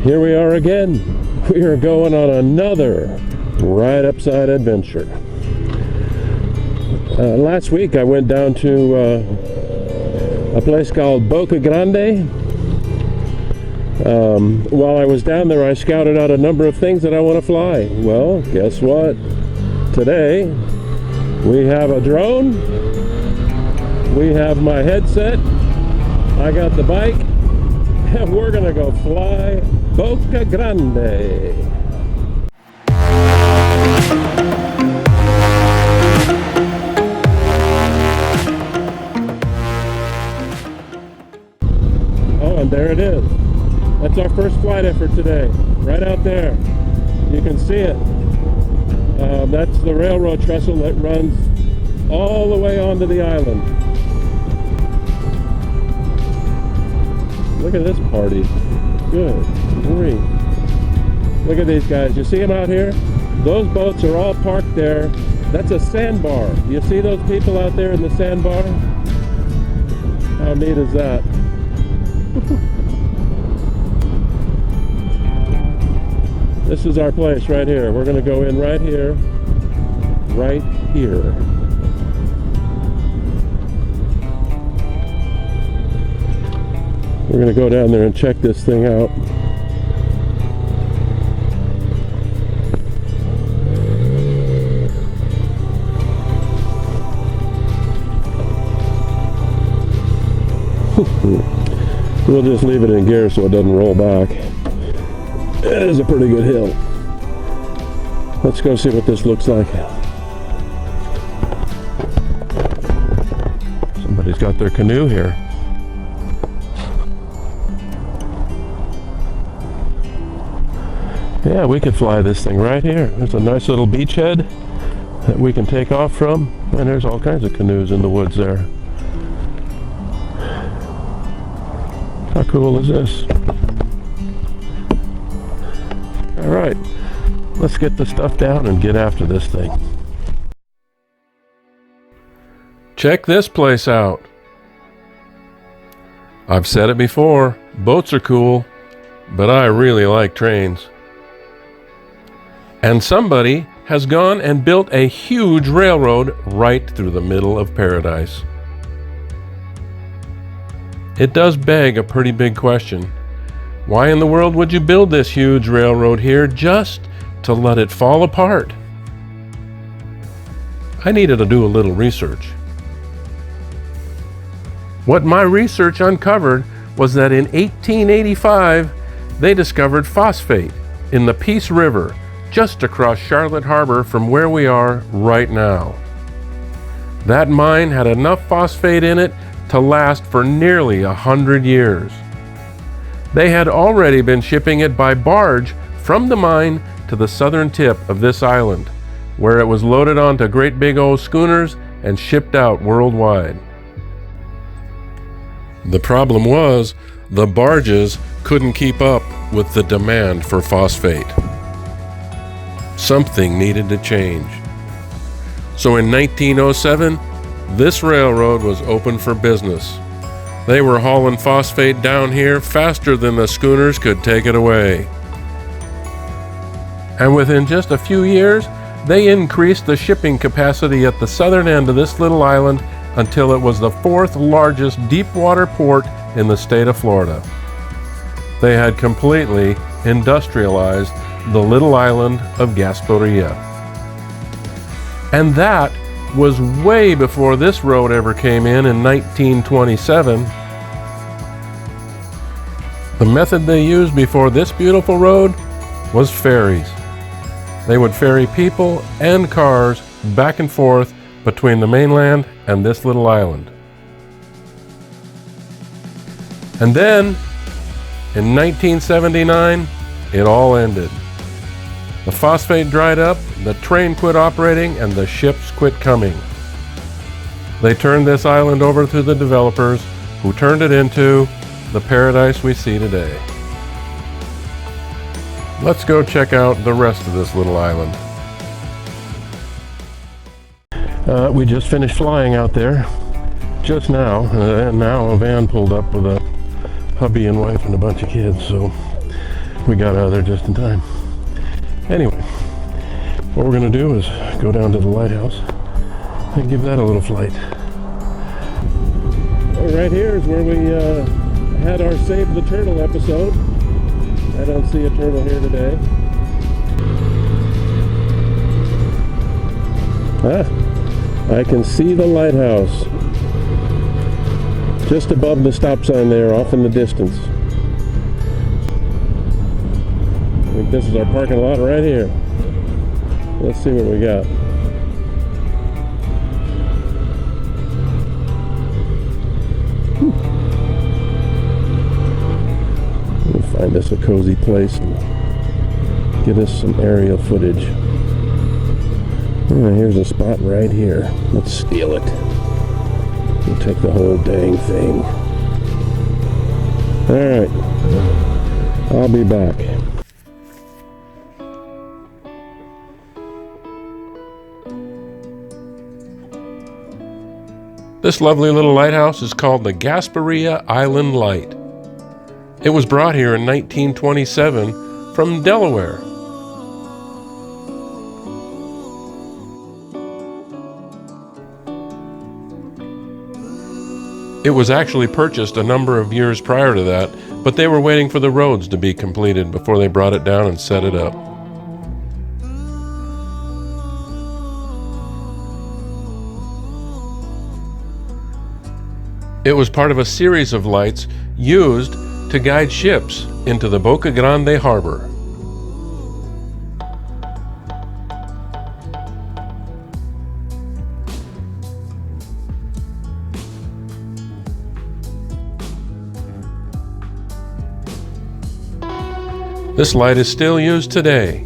Here we are again. We are going on another ride upside adventure. Last week I went down to a place called Boca Grande. While I was down there, I scouted out a number of things that I want to fly. Well, guess what? Today we have a drone, we have my headset, I got the bike, and we're gonna go fly Boca Grande. Oh, and there it is. That's our first flight effort today, right out there. You can see it. That's the railroad trestle that runs all the way onto the island. Look at this party. Good grief. Look at these guys. You see them out here? Those boats are all parked there. That's a sandbar. You see those people out there in the sandbar? How neat is that? This is our place right here. We're going to go in right here. Right here. We're going to go down there and check this thing out. We'll just leave it in gear so it doesn't roll back. It is a pretty good hill. Let's go see what this looks like. Somebody's got their canoe here. Yeah, we could fly this thing right here. There's a nice little beachhead that we can take off from, and there's all kinds of canoes in the woods there. How cool is this? All right, let's get the stuff down and get after this thing. Check this place out. I've said it before, boats are cool, but I really like trains. And somebody has gone and built a huge railroad right through the middle of paradise. It does beg a pretty big question. Why in the world would you build this huge railroad here just to let it fall apart? I needed to do a little research. What my research uncovered was that in 1885, they discovered phosphate in the Peace River just across Charlotte Harbor from where we are right now. That mine had enough phosphate in it to last for nearly 100 years. They had already been shipping it by barge from the mine to the southern tip of this island, where it was loaded onto great big old schooners and shipped out worldwide. The problem was, the barges couldn't keep up with the demand for phosphate. Something needed to change. So in 1907, this railroad was open for business. They were hauling phosphate down here faster than the schooners could take it away. And within just a few years, they increased the shipping capacity at the southern end of this little island until it was the fourth largest deep water port in the state of Florida. They had completely industrialized the little island of Gasparilla. And that was way before this road ever came in 1927. The method they used before this beautiful road was ferries. They would ferry people and cars back and forth between the mainland and this little island. And then, in 1979, it all ended. The phosphate dried up, the train quit operating, and the ships quit coming. They turned this island over to the developers, who turned it into the paradise we see today. Let's go check out the rest of this little island. We just finished flying out there just now, and now a van pulled up with a hubby and wife and a bunch of kids, so We got out of there just in time. Anyway, what we're going to do is go down to the lighthouse and give that a little flight. Right here is where we had our Save the Turtle episode. I don't see a turtle here today. I can see the lighthouse just above the stop sign there, off in the distance. I think this is our parking lot right here. Let's see what we got. We'll find us a cozy place and get us some aerial footage. Here's a spot right here. Let's steal it. We'll take the whole dang thing. Alright. I'll be back. This lovely little lighthouse is called the Gasparilla Island Light. It was brought here in 1927 from Delaware. It was actually purchased a number of years prior to that, but they were waiting for the roads to be completed before they brought it down and set it up. It was part of a series of lights used to guide ships into the Boca Grande harbor. This light is still used today.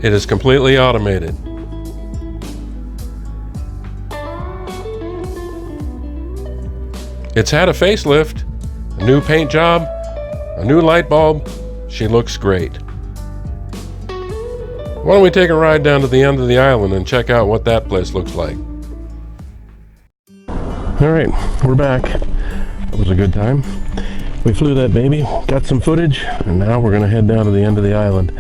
It is completely automated. It's had a facelift, a new paint job, a new light bulb. She looks great. Why don't we take a ride down to the end of the island and check out what that place looks like? Alright, we're back. That was a good time. We flew that baby, got some footage, and now we're going to head down to the end of the island.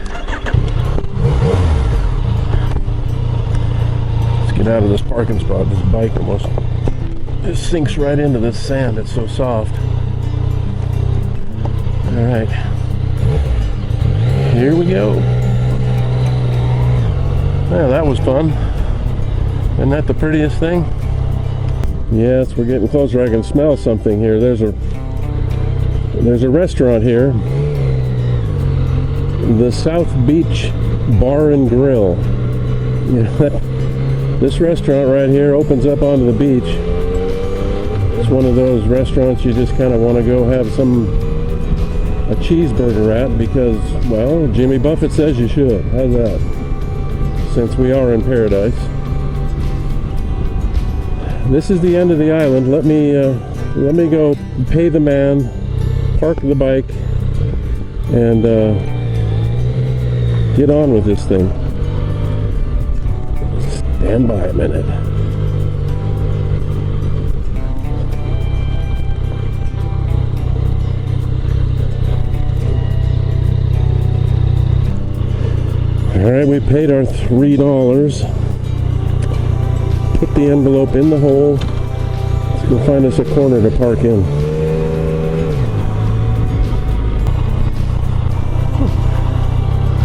Let's get out of this parking spot. This bike almost just sinks right into this sand. It's so soft. Alright, here we go. Well, that was fun. Isn't that the prettiest thing? Yes, we're getting closer. I can smell something here. There's a restaurant here, the South Beach Bar and Grill. You know, this restaurant right here opens up onto the beach. It's one of those restaurants you just kind of want to go have a cheeseburger at because, well, Jimmy Buffett says you should. How's that? Since we are in paradise. This is the end of the island. Let me go pay the man, park the bike, and get on with this thing. Stand by a minute. Alright, we paid our $3. Put the envelope in the hole. Let's go find us a corner to park in.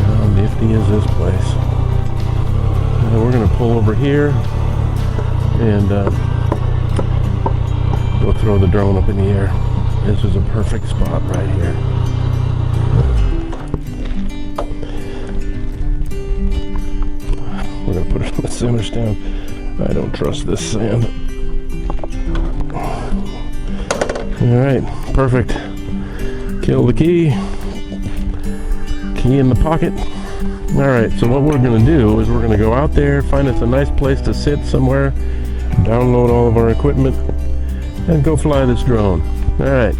How nifty is this place? We're going to pull over here and go throw the drone up in the air. This is a perfect spot right here. We're going to put it on the center stand. I don't trust this sand. Alright, perfect. Kill the key. Key in the pocket. Alright, so what we're going to do is we're going to go out there, find us a nice place to sit somewhere, download all of our equipment, and go fly this drone. Alright,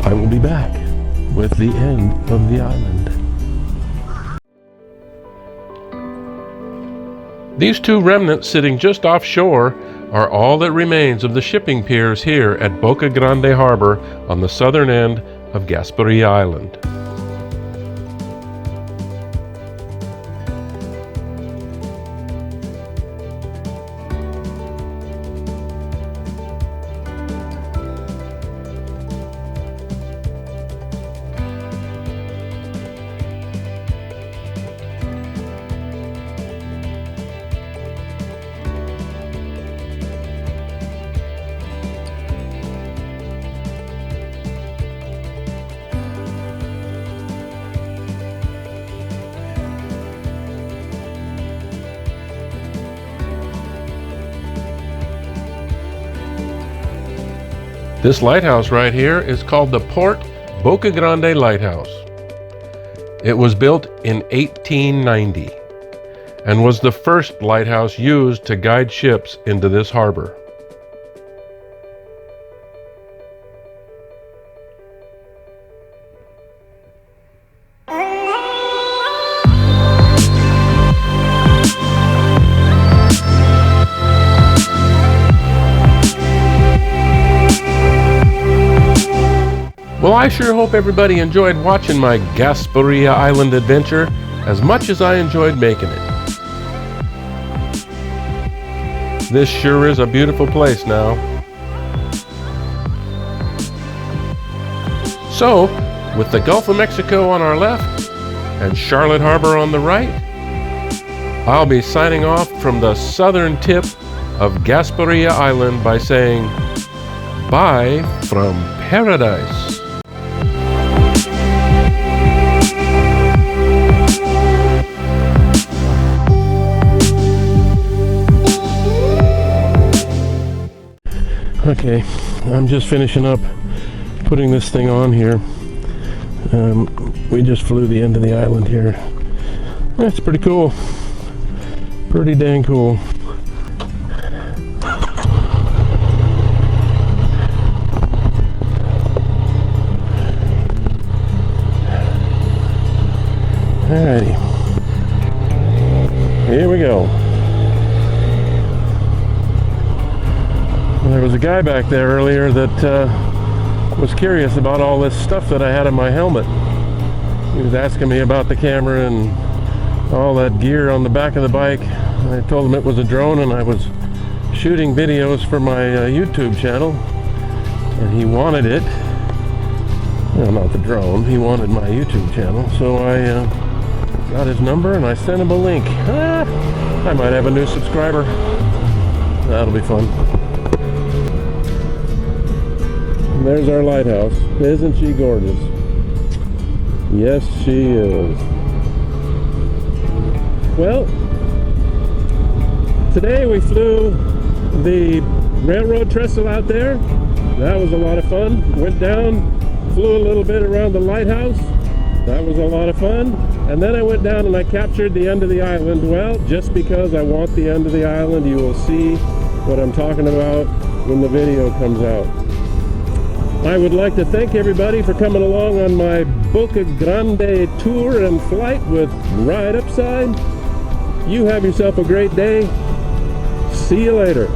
I will be back with the end of the island. These two remnants sitting just offshore are all that remains of the shipping piers here at Boca Grande Harbor on the southern end of Gasparilla Island. This lighthouse right here is called the Port Boca Grande Lighthouse. It was built in 1890 and was the first lighthouse used to guide ships into this harbor. Well, I sure hope everybody enjoyed watching my Gasparilla Island adventure as much as I enjoyed making it. This sure is a beautiful place now. So, with the Gulf of Mexico on our left and Charlotte Harbor on the right, I'll be signing off from the southern tip of Gasparilla Island by saying, bye from paradise. Okay, I'm just finishing up putting this thing on here. We just flew the end of the island here. That's pretty cool. Pretty dang cool. Alrighty. Here we go. There was a guy back there earlier that was curious about all this stuff that I had in my helmet. He was asking me about the camera and all that gear on the back of the bike. I told him it was a drone and I was shooting videos for my YouTube channel, and he wanted it. Well, not the drone, he wanted my YouTube channel, so I got his number and I sent him a link. I might have a new subscriber. That'll be fun. And there's our lighthouse. Isn't she gorgeous? Yes, she is. Well, today we flew the railroad trestle out there. That was a lot of fun. Went down, flew a little bit around the lighthouse. That was a lot of fun. And then I went down and I captured the end of the island. Well, just because I want the end of the island, you will see what I'm talking about when the video comes out. I would like to thank everybody for coming along on my Boca Grande tour and flight with Ride Upside. You have yourself a great day. See you later.